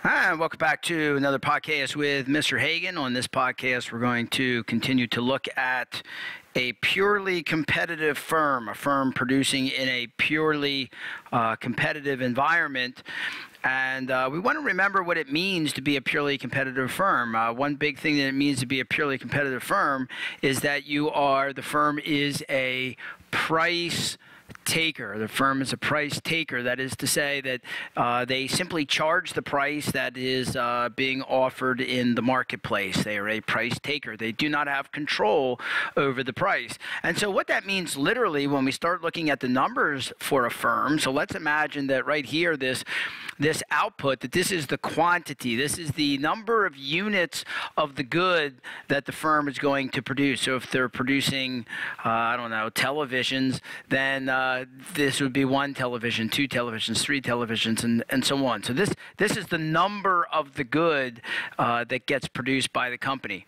Hi, and welcome back to another podcast with Mr. Hagan. On this podcast, we're going to continue to look at a purely competitive firm, a firm producing in a purely competitive environment. And we want to remember what it means to be a purely competitive firm. One big thing that it means to be a purely competitive firm is that the firm is a price taker. The firm is a price taker. That is to say that they simply charge the price that is being offered in the marketplace. They are a price taker. They do not have control over the price. And so what that means literally when we start looking at the numbers for a firm, so let's imagine that right here, this output, that this is the quantity. This is the number of units of the good that the firm is going to produce. So if they're producing, I don't know, televisions, then this would be one television, two televisions, three televisions, and so on. So this is the number of the good that gets produced by the company.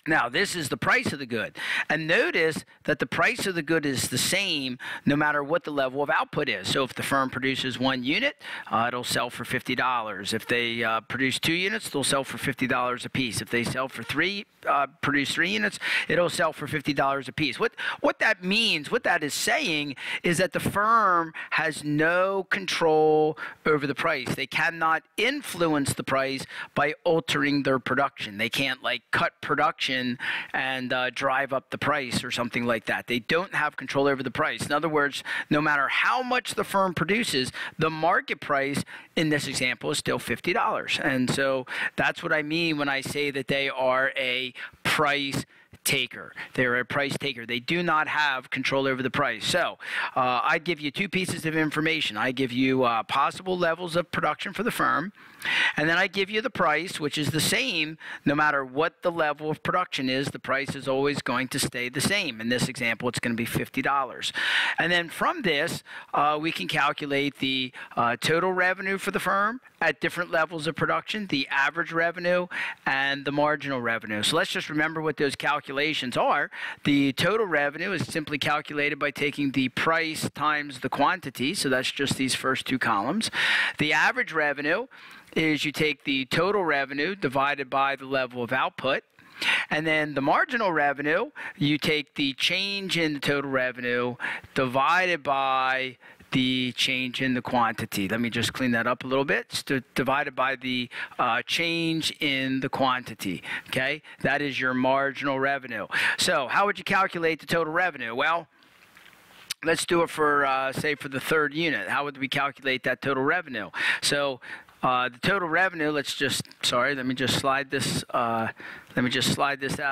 Now, this is the price of the good. And notice that the price of the good is the same no matter what the level of output is. So if the firm produces 1 unit, it'll sell for $50. If they produce 2 units, they'll sell for $50 a piece. If they sell for produce 3 units, it'll sell for $50 a piece. What that means, what that is saying, is that the firm has no control over the price. They cannot influence the price by altering their production. They can't, like, cut production and drive up the price or something like that. They don't have control over the price. In other words, no matter how much the firm produces, the market price in this example is still $50. And so that's what I mean when I say that they are a price taker. They're a price taker. They do not have control over the price. So I give you 2 pieces of information. I give you possible levels of production for the firm, and then I give you the price, which is the same no matter what the level of production is. The price is always going to stay the same. In this example, it's going to be $50. And then from this, we can calculate the total revenue for the firm at different levels of production, the average revenue, and the marginal revenue. So let's just remember what those calculations are. The total revenue is simply calculated by taking the price times the quantity, so that's just these first 2 columns. The average revenue is you take the total revenue divided by the level of output. And then the marginal revenue, you take the change in the total revenue divided by the change in the quantity. Let me just clean that up a little bit. It's divided by the change in the quantity. Okay, that is your marginal revenue. So how would you calculate the total revenue? Well, let's do it for, say, for the 3rd unit. How would we calculate that total revenue? So the total revenue, let me just slide this out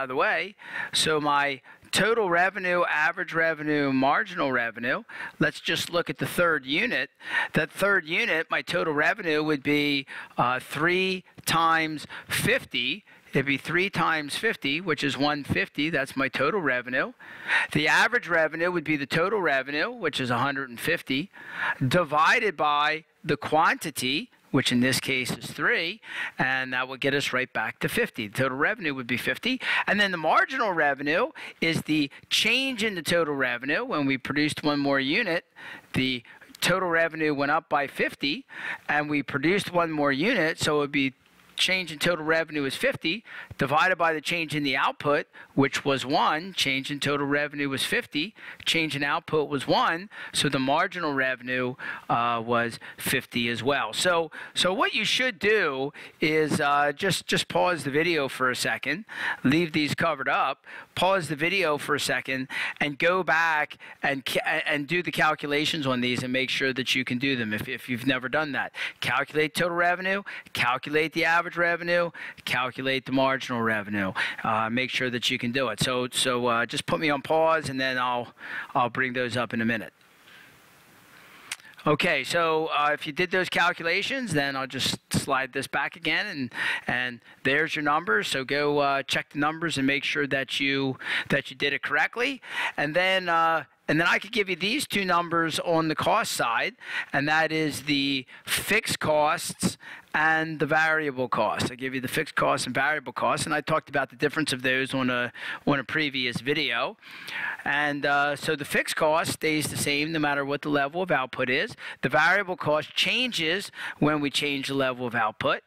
of the way. So my total revenue, average revenue, marginal revenue, let's just look at the 3rd unit. That 3rd unit, my total revenue would be 3 times 50. It'd be 3 times 50, which is 150. That's my total revenue. The average revenue would be the total revenue, which is 150, divided by the quantity, which in this case is 3, and that would get us right back to 50. The total revenue would be 50. And then the marginal revenue is the change in the total revenue. When we produced 1 more unit, the total revenue went up by 50, and we produced 1 more unit, so it would be change in total revenue is 50, divided by the change in the output, which was 1. Change in total revenue was 50. Change in output was 1. So the marginal revenue was 50 as well. So what you should do is just pause the video for a second, leave these covered up, pause the video for a second, and go back and do the calculations on these and make sure that you can do them if you've never done that. Calculate total revenue, calculate the average revenue, calculate the marginal revenue. Make sure that you can do it. So just put me on pause, and then I'll bring those up in a minute. Okay, so if you did those calculations, then I'll just slide this back again, and there's your numbers. So go check the numbers and make sure that you did it correctly, and then And then I could give you these two numbers on the cost side, and that is the fixed costs and the variable costs. I give you the fixed costs and variable costs, and I talked about the difference of those on a previous video. And so the fixed cost stays the same no matter what the level of output is. The variable cost changes when we change the level of output.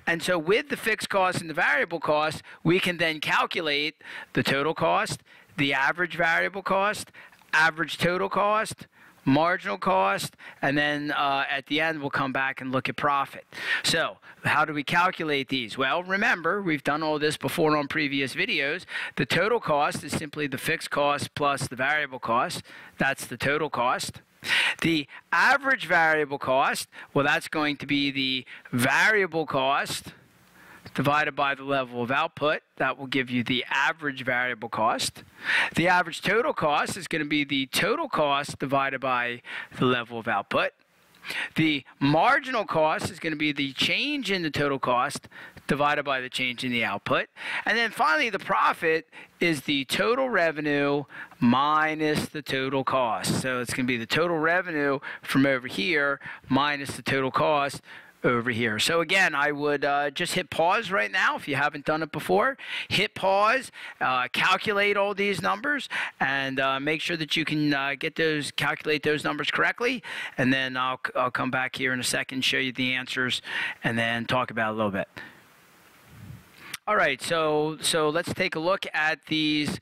And so with the fixed cost and the variable cost, we can then calculate the total cost, the average variable cost, average total cost, marginal cost, and then at the end we'll come back and look at profit. So how do we calculate these? Well, remember, we've done all this before on previous videos. The total cost is simply the fixed cost plus the variable cost. That's the total cost. The average variable cost, well, that's going to be the variable cost divided by the level of output. That will give you the average variable cost. The average total cost is going to be the total cost divided by the level of output. The marginal cost is going to be the change in the total cost divided by the change in the output. And then finally, the profit is the total revenue minus the total cost. So it's going to be the total revenue from over here minus the total cost over here. So again, I would just hit pause right now if you haven't done it before. Hit pause, calculate all these numbers, and make sure that you can calculate those numbers correctly. And then I'll come back here in a second, show you the answers, and then talk about it a little bit. All right, so let's take a look at these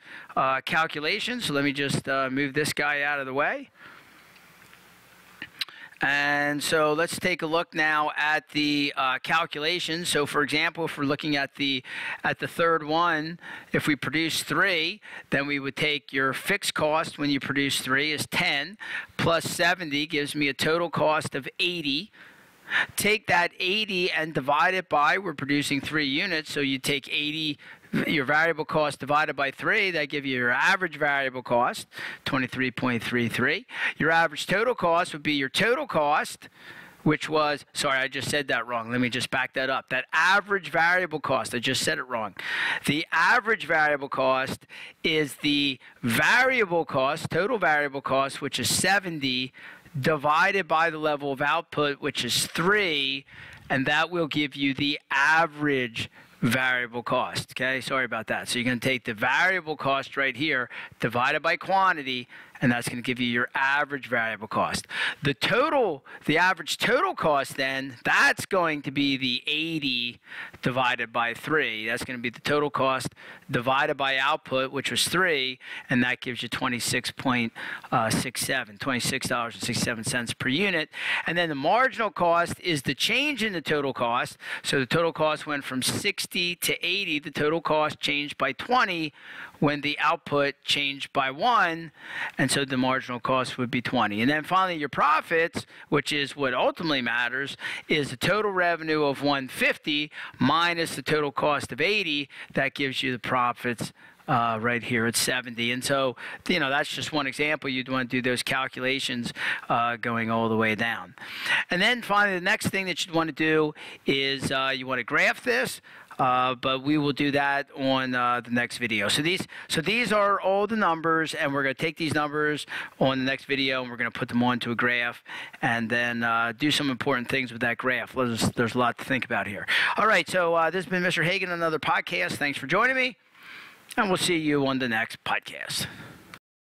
calculations. So let me just move this guy out of the way. And so let's take a look now at the calculations. So for example, if we're looking at the third one, if we produce 3, then we would take your fixed cost when you produce 3 is 10 plus 70 gives me a total cost of 80. Take that 80 and divide it by, we're producing 3 units, so you take 80, your variable cost divided by 3, that gives you your average variable cost, 23.33. Your average total cost would be your total cost, which was, sorry, I just said that wrong. Let me just back that up. That average variable cost, I just said it wrong. The average variable cost is the variable cost, total variable cost, which is 70, divided by the level of output, which is 3, and that will give you the average variable cost. Okay, sorry about that. So you're going to take the variable cost right here, divided by quantity, and that's going to give you your average variable cost. The average total cost then, that's going to be the 80 divided by 3. That's going to be the total cost divided by output, which was 3, and that gives you $26.67 per unit. And then the marginal cost is the change in the total cost. So the total cost went from 60 to 80. The total cost changed by 20 when the output changed by 1, and so the marginal cost would be 20. And then finally, your profits, which is what ultimately matters, is the total revenue of 150 minus the total cost of 80. That gives you the profits right here at 70. And so, you know, that's just one example. You'd want to do those calculations going all the way down. And then finally, the next thing that you'd want to do is you want to graph this. But we will do that on the next video. So these are all the numbers, and we're going to take these numbers on the next video, and we're going to put them onto a graph, and then do some important things with that graph. There's a lot to think about here. All right, so this has been Mr. Hagan, another podcast. Thanks for joining me, and we'll see you on the next podcast.